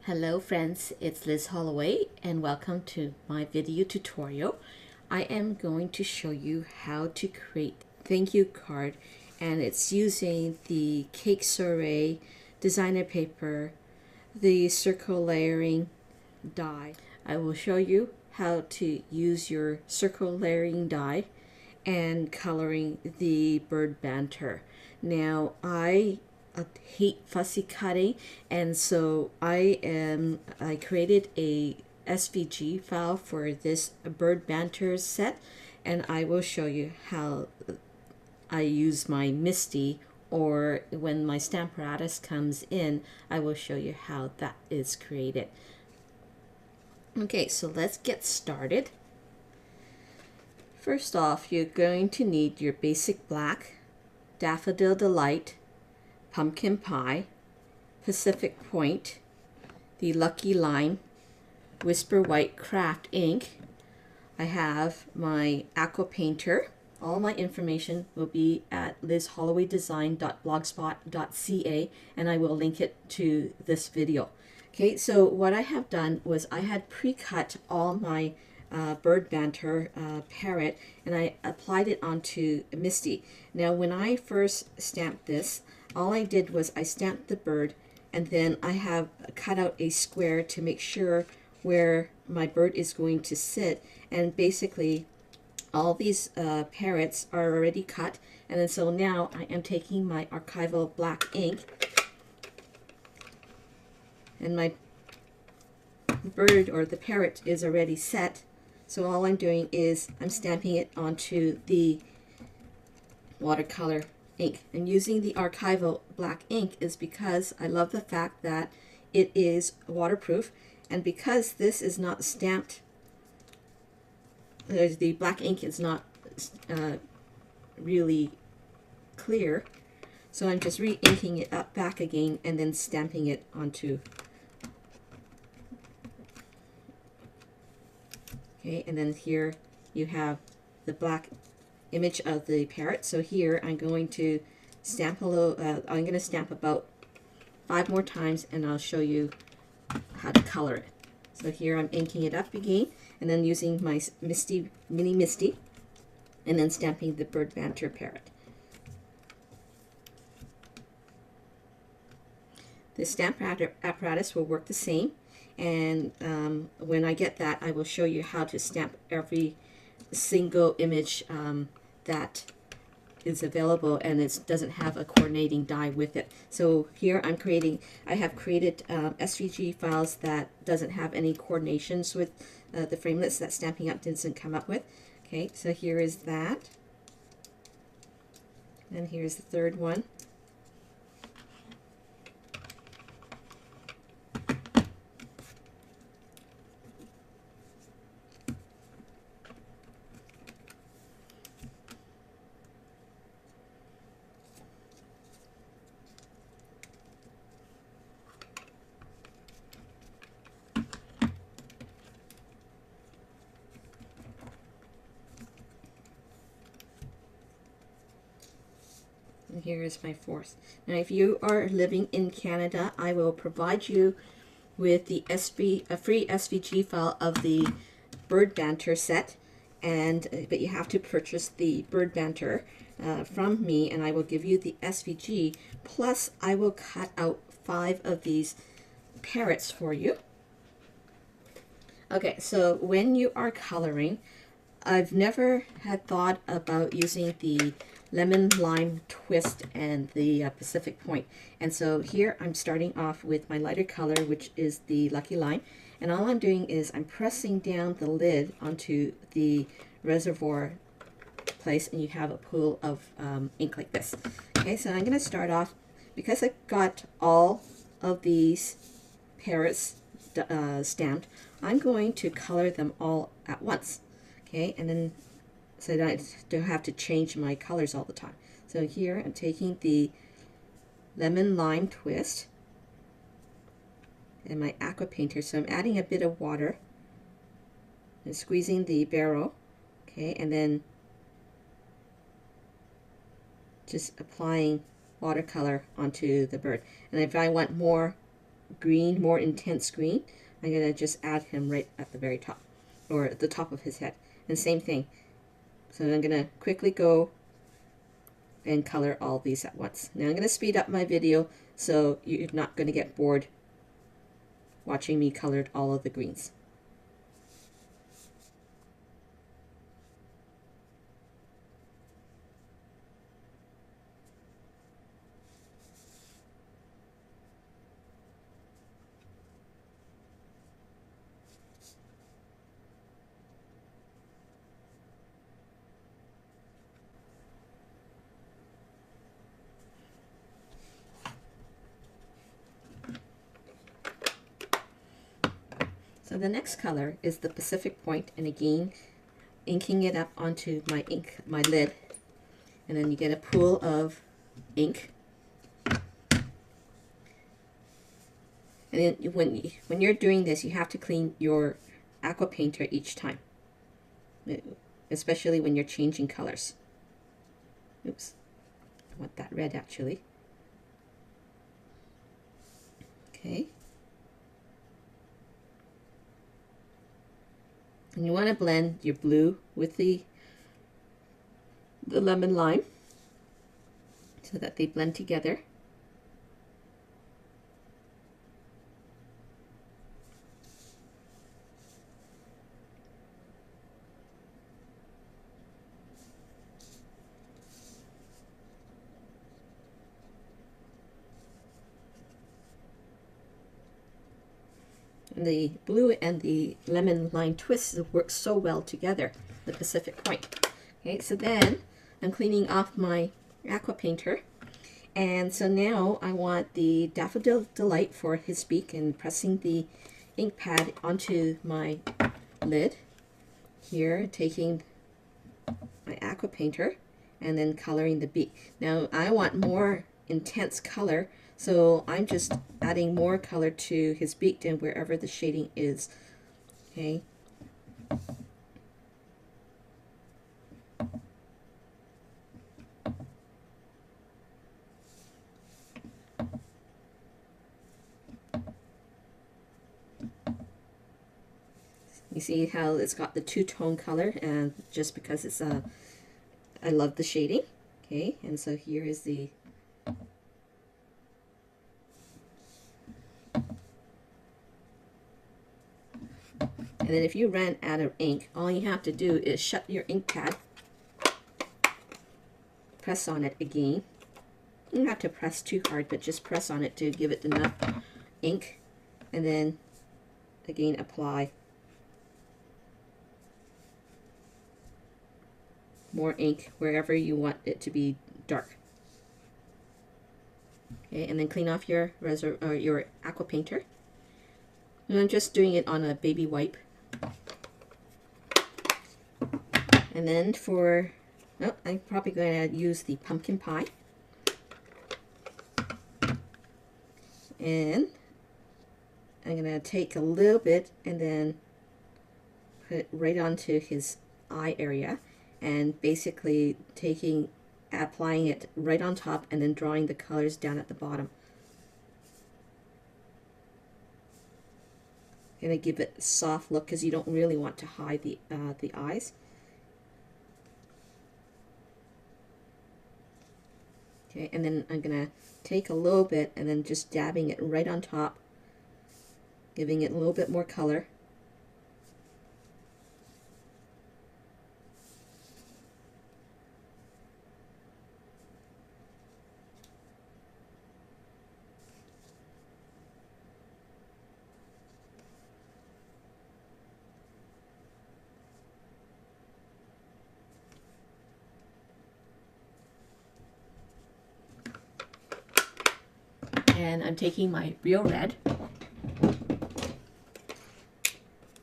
Hello friends, it's Liz Holloway and welcome to my video tutorial. I am going to show you how to create thank you card, and it's using the cake soiree designer paper, the circle layering die. I will show you how to use your circle layering die and coloring the bird banter. Now I hate fussy cutting, and so I created a SVG file for this bird banter set, and I will show you how I use my MISTI, or when my Stamparatus comes in, I will show you how that is created. Okay, so let's get started. First off, you're going to need your basic black, Daffodil Delight, Pumpkin Pie, Pacific Point, the Lucky Line, Whisper White Craft ink. I have my aqua painter. All my information will be at lizhollowaydesign.blogspot.ca, and I will link it to this video. Okay, so what I have done was I had pre-cut all my bird banter parrot, and I applied it onto MISTI. Now when I first stamped this, all I did was I stamped the bird, and then I have cut out a square to make sure where my bird is going to sit, and basically all these parrots are already cut. And then so now I am taking my archival black ink, and my bird or the parrot is already set. So all I'm doing is I'm stamping it onto the watercolor ink. And using the archival black ink is because I love the fact that it is waterproof, and because this is not stamped, the black ink is not really clear, so I'm just re-inking it up back again and then stamping it onto. Okay, and then here you have the black image of the parrot. So here I'm going to stamp a little, I'm going to stamp about 5 more times, and I'll show you how to color it. So here I'm inking it up again, and then using my mini MISTI, and then stamping the bird banter parrot. The stamp apparatus will work the same, and when I get that, I will show you how to stamp every single image that is available, and it doesn't have a coordinating die with it. So here I have created SVG files that doesn't have any coordinations with the framelits that Stampin' Up! Didn't come up with. Okay, so here is that, and here's the third one. And here is my fourth. Now if you are living in Canada, I will provide you with the a free SVG file of the bird banter set, and but you have to purchase the bird banter from me, and I will give you the SVG, plus I will cut out 5 of these parrots for you. Okay, so when you are coloring, I've never had thought about using the lemon lime twist and the Pacific Point, and so here I'm starting off with my lighter color, which is the Lucky Line, and all I'm doing is I'm pressing down the lid onto the reservoir place, and you have a pool of ink like this. Okay, so I'm going to start off, because I got all of these parrots stamped, I'm going to color them all at once. Okay, and then so that I don't have to change my colors all the time. So here I'm taking the lemon lime twist and my aqua painter. So I'm adding a bit of water and squeezing the barrel. Okay, and then just applying watercolor onto the bird. And if I want more green, more intense green, I'm going to just add him right at the very top, or at the top of his head. And same thing. So I'm going to quickly go and color all these at once. Now I'm going to speed up my video so you're not going to get bored watching me colored all of the greens. So the next color is the Pacific Point, and again, inking it up onto my lid, and then you get a pool of ink. And then when you're doing this, you have to clean your aqua painter each time, especially when you're changing colors. Oops, I want that red actually. Okay. And you want to blend your blue with the lemon lime so that they blend together. And the blue and the lemon lime twists work so well together, the Pacific Point. Okay, so then I'm cleaning off my aqua painter, and so now I want the Daffodil Delight for his beak, and pressing the ink pad onto my lid here, taking my aqua painter and then coloring the beak. Now I want more intense color, so I'm just adding more color to his beak and wherever the shading is. Okay. You see how it's got the two-tone color, and just because it's I love the shading. Okay, and so here is the and then if you ran out of ink, all you have to do is shut your ink pad, press on it again. You don't have to press too hard, but just press on it to give it enough ink, and then again apply more ink wherever you want it to be dark. Okay, and then clean off your your aqua painter. And I'm just doing it on a baby wipe. And then for, oh, I'm probably going to use the pumpkin pie. And I'm going to take a little bit and then put it right onto his eye area, and basically applying it right on top and then drawing the colors down at the bottom. Gonna give it a soft look because you don't really want to hide the eyes. Okay, and then I'm gonna take a little bit and then just dabbing it right on top, giving it a little bit more color. And I'm taking my real red,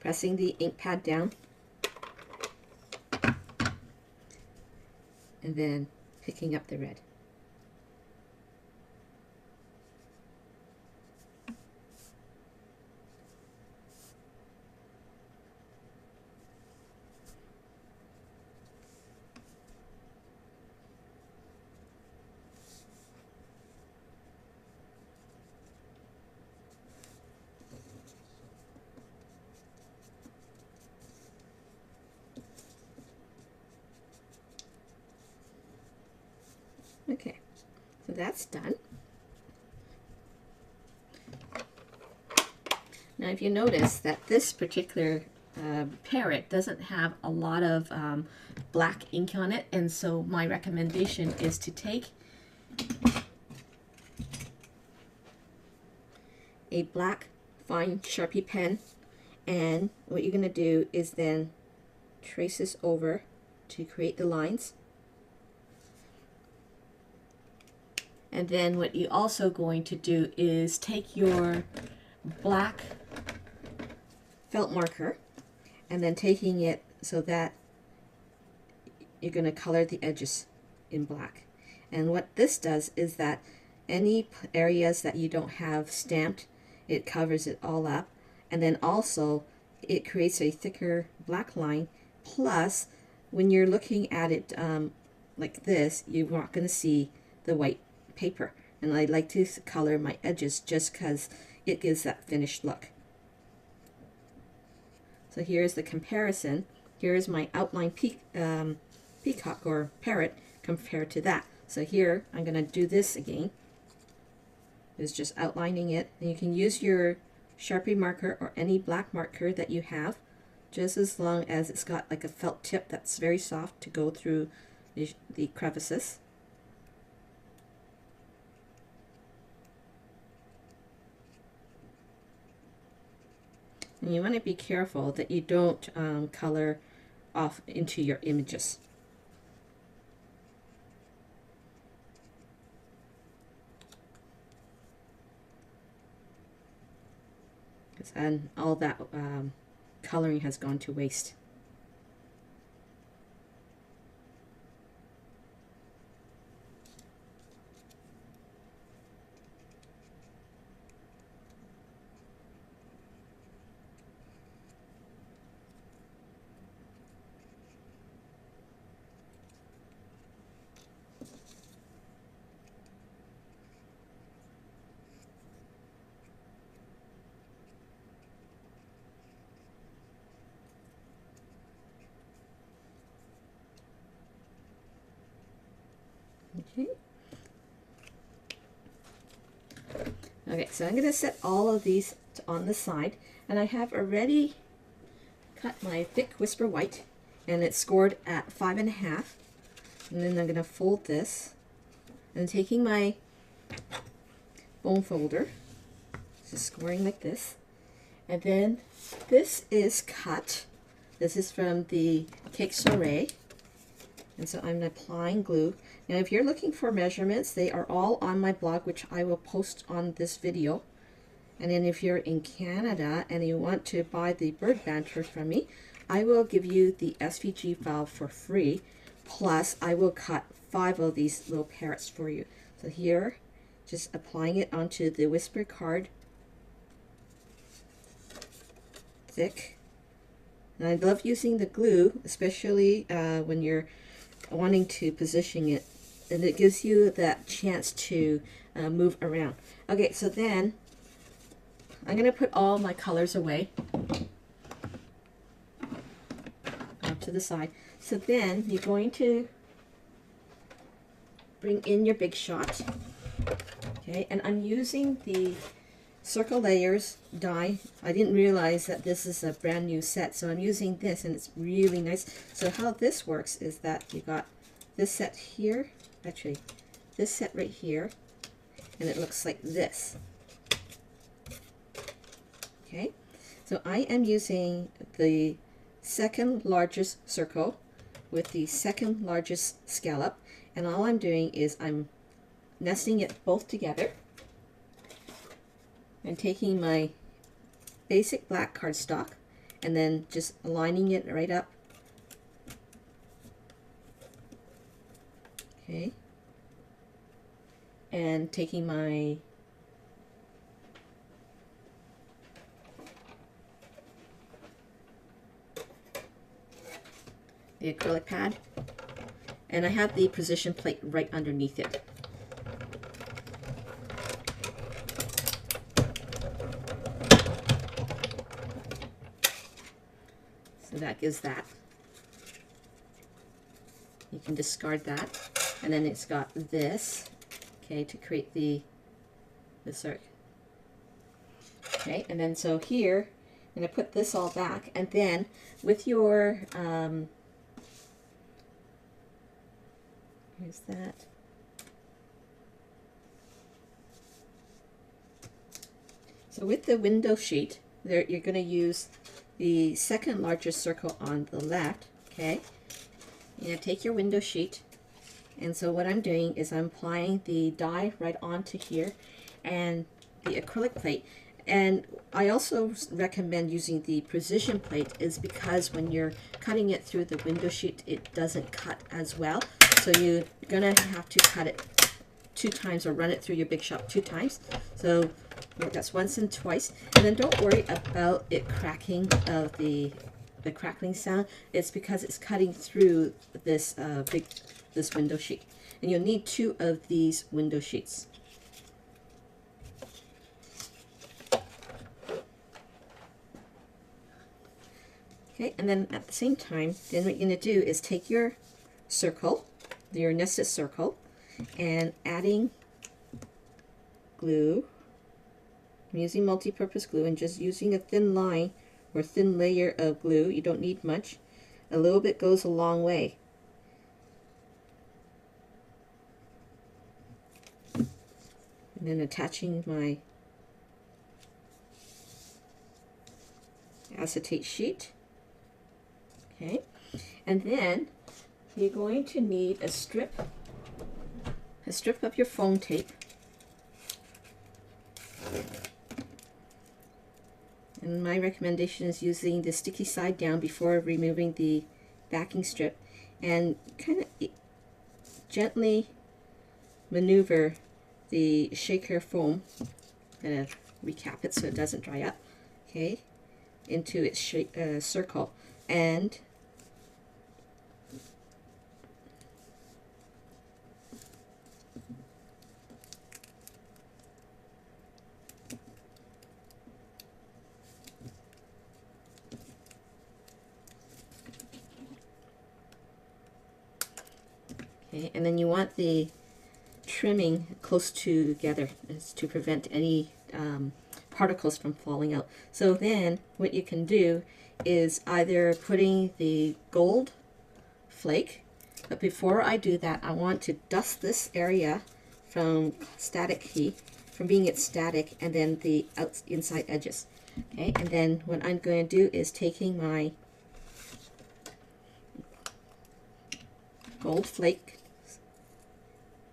pressing the ink pad down, and then picking up the red. Okay, so that's done. Now if you notice that this particular parrot doesn't have a lot of black ink on it, and so my recommendation is to take a black fine Sharpie pen, and what you're going to do is then trace this over to create the lines. And then what you're also going to do is take your black felt marker and then taking it so that you're going to color the edges in black. And what this does is that any areas that you don't have stamped, it covers it all up, and then also it creates a thicker black line. Plus, when you're looking at it like this, you're not going to see the white paper. And I like to color my edges just because it gives that finished look. So here's the comparison. Here's my outline peacock or parrot compared to that. So here I'm going to do this again. Is just outlining it, and you can use your Sharpie marker or any black marker that you have, just as long as it's got like a felt tip that's very soft to go through the crevices. And you want to be careful that you don't color off into your images. And all that coloring has gone to waste. Okay. Okay, so I'm going to set all of these on the side, and I have already cut my thick whisper white, and it's scored at 5.5. And then I'm going to fold this, and taking my bone folder, just scoring like this, and then this is cut. This is from the Cake Soiree. And so I'm applying glue. Now if you're looking for measurements, they are all on my blog, which I will post on this video. And then if you're in Canada and you want to buy the bird banter from me, I will give you the SVG file for free. Plus I will cut 5 of these little parrots for you. So here, just applying it onto the whisper card. Thick. And I love using the glue, especially when you're wanting to position it, and it gives you that chance to move around. Okay, so then I'm going to put all my colors away off to the side. So then you're going to bring in your big shot. Okay, and I'm using the Circle Layers die. I didn't realize that this is a brand new set, so I'm using this, and it's really nice. So how this works is that you got this set here, actually this set right here, and it looks like this. Okay, so I am using the second largest circle with the second largest scallop, and all I'm doing is I'm nesting it both together and taking my basic black cardstock and then just aligning it right up. Okay. And taking my the acrylic pad, and I have the position plate right underneath it. So that gives that. You can discard that. And then it's got this, okay, to create the circle. Okay, and then so here, I'm going to put this all back, and then with your, here's that. So with the window sheet, there you're going to use the second largest circle on the left, okay? You're going to take your window sheet, and so what I'm doing is I'm applying the dye right onto here, and the acrylic plate. And I also recommend using the precision plate is because when you're cutting it through the window sheet, it doesn't cut as well. So you're gonna have to cut it 2 times or run it through your Big Shop 2 times. So that's once and twice. And then don't worry about it cracking of the crackling sound. It's because it's cutting through this this window sheet. And you'll need 2 of these window sheets. Okay, and then at the same time, then what you're going to do is take your circle, your nested circle, and adding glue. I'm using multi-purpose glue and just using a thin line or thin layer of glue. You don't need much. A little bit goes a long way. And then attaching my acetate sheet. Okay, and then you're going to need a strip of your foam tape. And my recommendation is using the sticky side down before removing the backing strip, and kind of gently maneuver the shaker foam, kind of recap it so it doesn't dry up, okay, into its circle. And okay, and then you want the trimming close together to prevent any particles from falling out. So then what you can do is either putting the gold flake, but before I do that, I want to dust this area from static heat, from being it's static, and then the inside edges. Okay, and then what I'm going to do is taking my gold flake.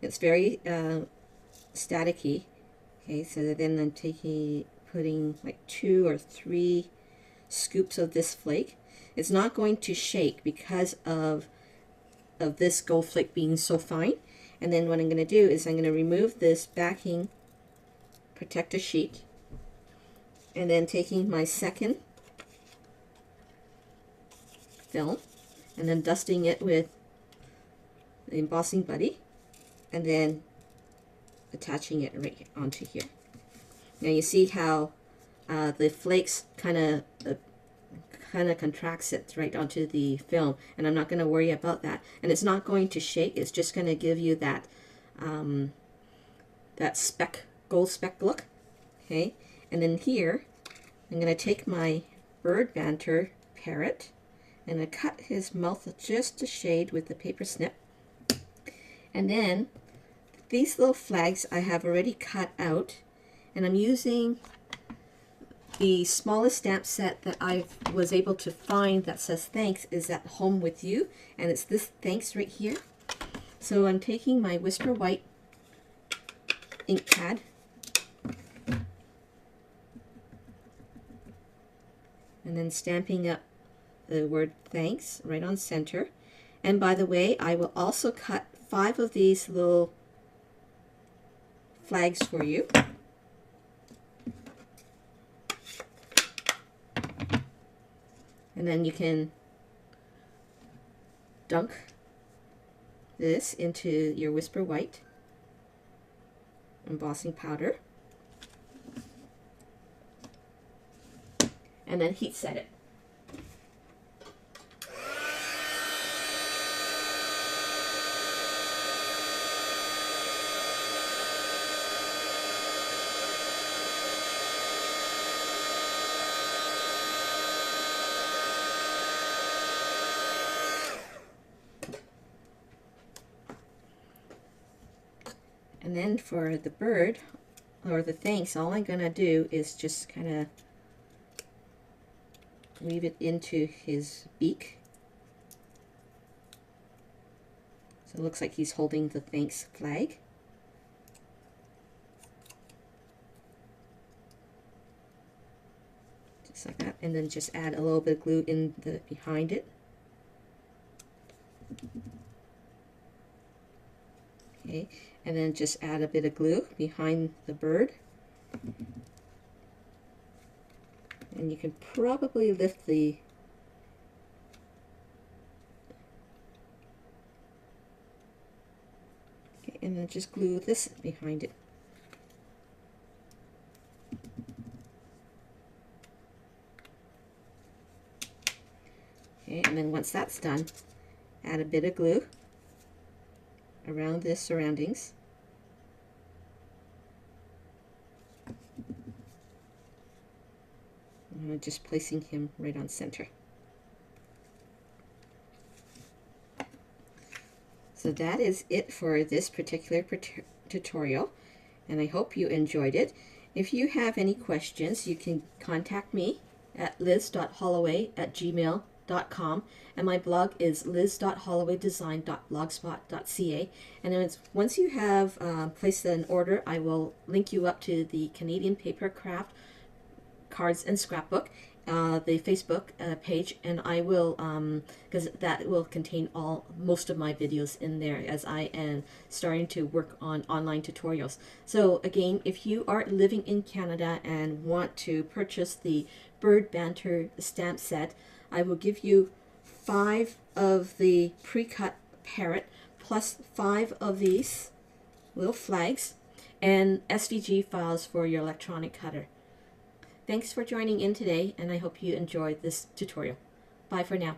It's very staticky. Okay, so then I'm putting like 2 or 3 scoops of this flake. It's not going to shake because of this gold flake being so fine. And then what I'm going to do is I'm going to remove this backing protector sheet, and then taking my second film and then dusting it with the embossing buddy, and then attaching it right onto here. Now you see how the flakes kind of contracts it right onto the film, and I'm not going to worry about that. And it's not going to shake. It's just going to give you that that gold speck look. Okay, and then here I'm going to take my bird Banter parrot and I cut his mouth just a shade with the paper snip. And then these little flags I have already cut out, and I'm using the smallest stamp set that I was able to find that says thanks is at Home With You, and it's this thanks right here. So I'm taking my Whisper White ink pad and then stamping up the word thanks right on center. And by the way, I will also cut 5 of these little flags for you. And then you can dunk this into your Whisper White embossing powder and then heat set it. And then for the bird, or the thanks, all I'm going to do is just kind of weave it into his beak. So it looks like he's holding the thanks flag. Just like that. And then just add a little bit of glue in the behind it. Okay, and then just add a bit of glue behind the bird. And you can probably lift the and then just glue this behind it. Okay, and then once that's done, add a bit of glue around the surroundings. I'm just placing him right on center. So that is it for this particular tutorial, and I hope you enjoyed it. If you have any questions, you can contact me at liz.holloway@gmail.com, and my blog is liz.hollowaydesign.blogspot.ca. And once you have placed an order, I will link you up to the Canadian Paper Craft Cards and Scrapbook, the Facebook page, and I will, because that will contain most of my videos in there, as I am starting to work on online tutorials. So again, if you are living in Canada and want to purchase the Bird Banter stamp set, I will give you 5 of the pre-cut parrot plus 5 of these little flags and SVG files for your electronic cutter. Thanks for joining in today, and I hope you enjoyed this tutorial. Bye for now.